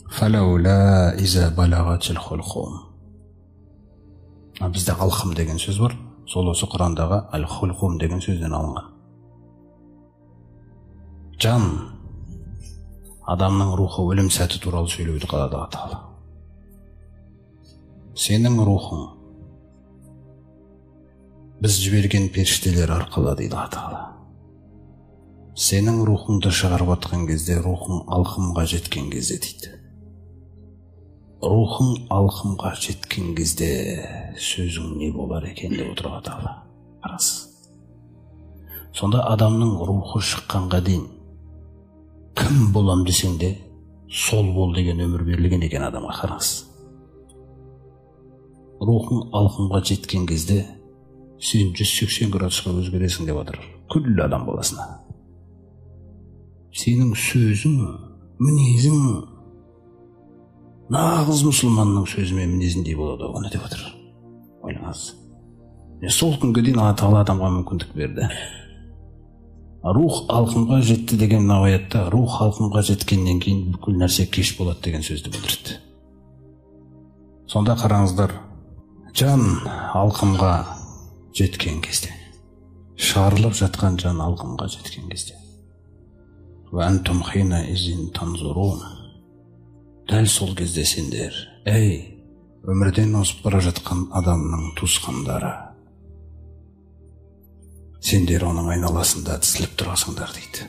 فلولا إذا بلغت الحلقوم. Bizde alhım деген söz var. Сол осы Құрандағы al-hulqum деген сөзден алынған. Жан, адамның рухы өлім сәті туралы сөйлеуді қалады Алла. Сенің рухың біз жіберген періштелер арқылы дейді Алла. Сенің рухыңды шығарып атқан кезде, рухың алхымға жеткен кезде дейді. Рухың алхымға жеткен кезде сөзің не болар екен деп отырады Алла. Қарасы. Сонда адамның рухы шыққанға дейін кім болам десең де сол бол деген өмір берілген екен адамға. Қарасы. Рухың алхымға жеткен кезде сен 180 градусқа өзгересің деп отыр. Күллі адам баласына. Сенің сөзің, мінезің нағыз мұсылманның сөзі мен мінезіндей болады оны деп отыр. Ойлаңыз. Сол күнге дейін Алла Тағала адамға мүмкіндік берді. Рух алқымға жетті деген аятта, рух алқымға жеткеннен кейін бүкіл нәрсе кеш болады деген сөзді білдірді. Сонда қараңыздар, жан алқымға жеткен кезде, шығарылып жатқан жан алқымға жеткен кезде, وَأَنْتُمْ حِينَئِذٍ تَنْظُرُونَ. Дәл сол кезде сендер, әй, өмірден озып бара жатқан адамның туысқандары, сендер оның айналасында тізіліп тұрасыңдар дейді.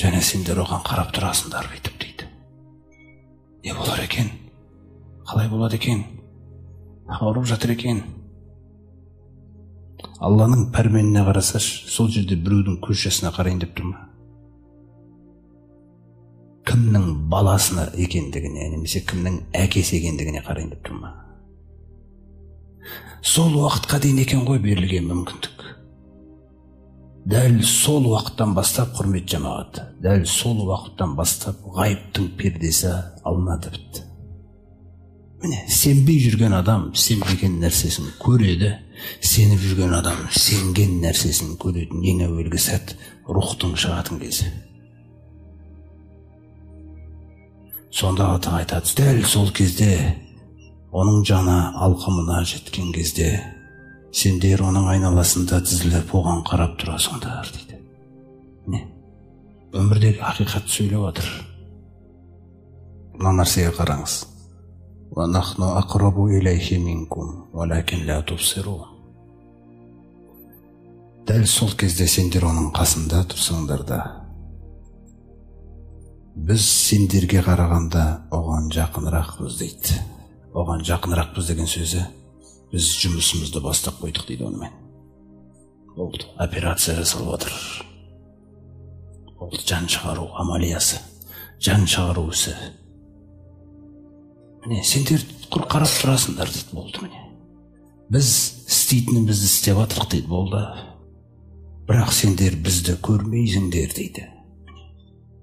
Және сендер оған қарап тұрасыңдар бүйтіп дейді. Не болар екен? Қалай болады екен? Ауырып жатыр екен? Алланың пәрменіне қарасаш, сол жерде біреудің көз жасына қарайын деп тұр ма? Кімнің баласына екендігіне, немесе кімнің әкесі екендігіне қарайын деп тұр ма? Сол уақытқа дейін екен ғой берілген мүмкіндік. Дәл сол уақыттан бастап, құрмет жамағат, дәл сол уақыттан бастап ғайыптың пердесі алынады бітті. Міне, сенбей жүрген адам сенбеген нәрсесін көреді, сеніп жүрген адам сенген нәрсесін көреді. Ең әуелгі сәт рухтың шығатын кезі. Сонда Алла айтады, дәл сол кезде, оның жаны алқымына жеткен кезде, сендер оның айналасында тізіліп оған қарап тұрасыңдар дейді. Не? Өмірдегі ақиқат сөйлеп отыр. Мына нәрсеге қараңыз. وَنَحْنُ أَقْرَبُ إِلَيْهِ مِنْكُمْ وَلَكِنْ لَا تُبْصِرُونَ. Дәл сол кезде сендер оның қасында тұрсаңдар да, біз сендерге қарағанда оған жақынырақпыз дейді. Оған жақынырақпыз деген сөзі, біз жұмысымызды бастап қойдық дейді онымен. Болды, операция жасалып отыр. Болды, жан шығару амалиясы, жан шығару ісі. Міне, сендер құр қарап тұрасыңдар дейді, болды міне. Біз істейтінімізді істеп атырық дейді, болды. Бірақ сендер бізді көрмейсіңдер дейді.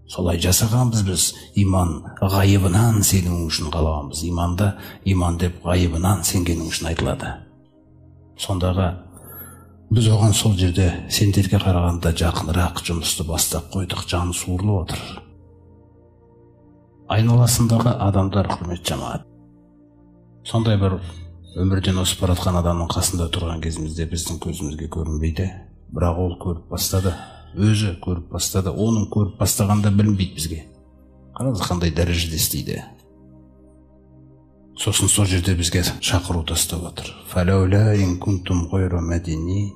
Солай жасағанбыз біз, иман ғайыбынан сенің үшін қалағанбыз. Иманда иман деп ғайыбынан сенгенің үшін айтылады. Сондағы біз оған сол жерде сендерге қарағанда жақынырақ жұмысты бастап қойдық, жан суырылып отыр. Айналасындағы адамдар, құрмет жамағат. Сондай бір өмірден озып бара жатқан адамның қасында тұрған кезімізде біздің көзімізге көрінбейді, бірақ ол көріп бастады. Өзі көріп бастады. Оның көріп бастағанда білінбейді бізге. Қараңыз қандай дәрежеде істейді. Сосын сол жерде бізге шақыру тастап отыр. Фәләулә ин кунтум ғойра мәдини.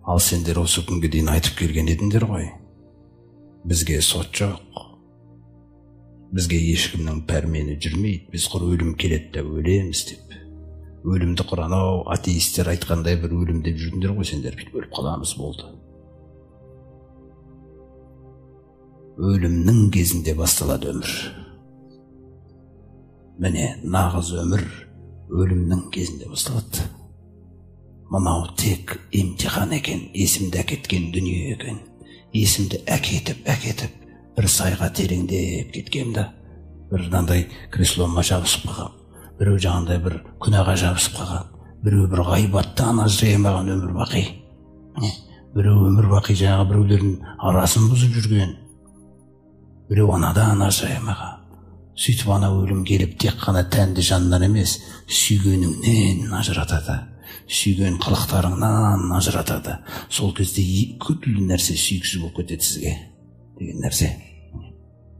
Ал сендер осы күнге дейін айтып келген едіңдер ғой. Бізге сот жоқ. Бізге ешкімнің пәрмені жүрмейді. Біз құр өлім келеді деп өлеміз деп. Өлімді құранау атеистер айтқандай бір өлім деп жүрдіңдер ғой сендер. Өліп қаламыз болды. Өлімнің кезінде басталады өмір. Міне, нағыз өмір өлімнің кезінде басталады. Мынау тек имтихан екен, есімді әкеткен дүние екен. Есімді әкетіп, бір сайға тереңдеп кеткенді, бір нандай креслома жабысып қалған, біреу жағандай бір күнәға жабысып қалған, біреу бір ғайбаттан ажырамаған өмір бақи. Біреу өмір бақи жаңағы біреулердің арасын бұзып жүрген. біреу анадан ажырамаған. Сөйтіп ана өлім келіп тек қана тәнді жаннан емес, сүйгеніңнен ажыратады, сүйген қылықтарыңнан ажыратады. Сол кезде күллі нәрсе сүйіксіз болып кетеді сізге деген нәрсе.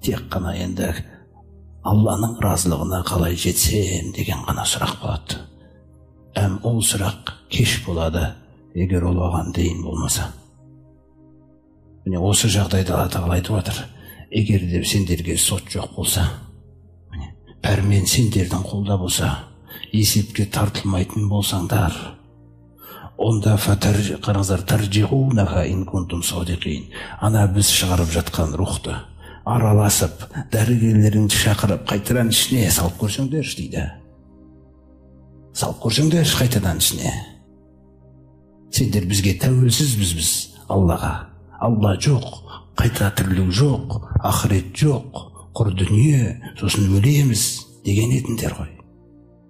Тек қана енді Алланың разылығына қалай жетсем деген ғана сұрақ болады. Ол сұрақ кеш болады, егер ол оған дейін болмаса. Міне осы жағдайда Алла Тағала айтып отыр: егер де сендерге сот жоқ болса, пәрмен сендердің қолда болса, есепке тартылмайтын болсаңдар, онда қараңыздар, таржиғунаха ин кунтум садиқин. Ана біз шығарып жатқан рухты араласып, дәрігерлеріңді шақырып, қайтадан ішіне салып көрсеңдерші дейді. Салып көрсеңдерші қайтадан ішіне. Сендер бізге тәуелсізбіз, біз Аллаға. Алла жоқ, қайта тірілу жоқ, ақырет жоқ, құр дүние, сосын өлеміз деген едіңдер ғой.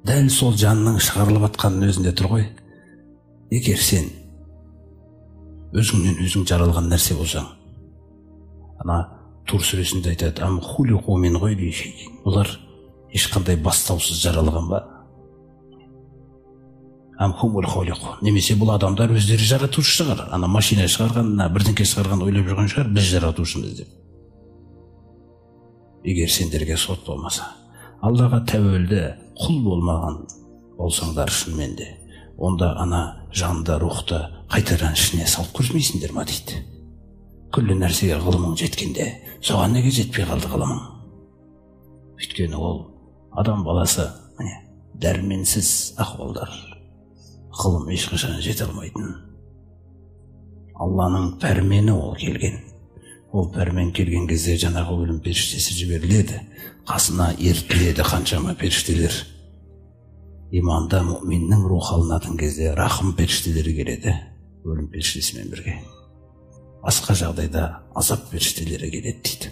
Дәл сол жанның шығарылып атқанның өзінде тұр ғой. Егер сен өзіңнен өзің жаралған нәрсе болсаң, ана Тур сүресінде айтады: ам хулиқу мин ғойри шейин. Олар ешқандай бастаусыз жаралған ба? Ам хумул хулиқу. Немесе бұл адамдар өздері жаратушы шығар. Ана машина шығарған, бірдеңке шығарған ойлап жүрген шығар, біз жаратушымыз деп. Егер сендерге сот болмаса, Аллаға тәуелді құл болмаған болсаңдар шынымен де, онда ана жанды рухты қайтадан ішіне салып көрмейсіңдер ма дейді. Күллі нәрсеге ғылымың жеткенде, соған неге жетпей қалды ғылымың? Өйткені ол адам баласы дәрменсіз ахуалдар, ғылым ешқашан жете алмайтын. Алланың пәрмені ол келген. Ол пәрмен келген кезде жаңағы өлім періштесі жіберіледі, қасына ертіледі қаншама періштелер. Иманда мұъминнің рухы алынатын кезде рахым періштелері келеді, өлім періштесімен бірге. Басқа жағдайда азап періштелері келеді дейді.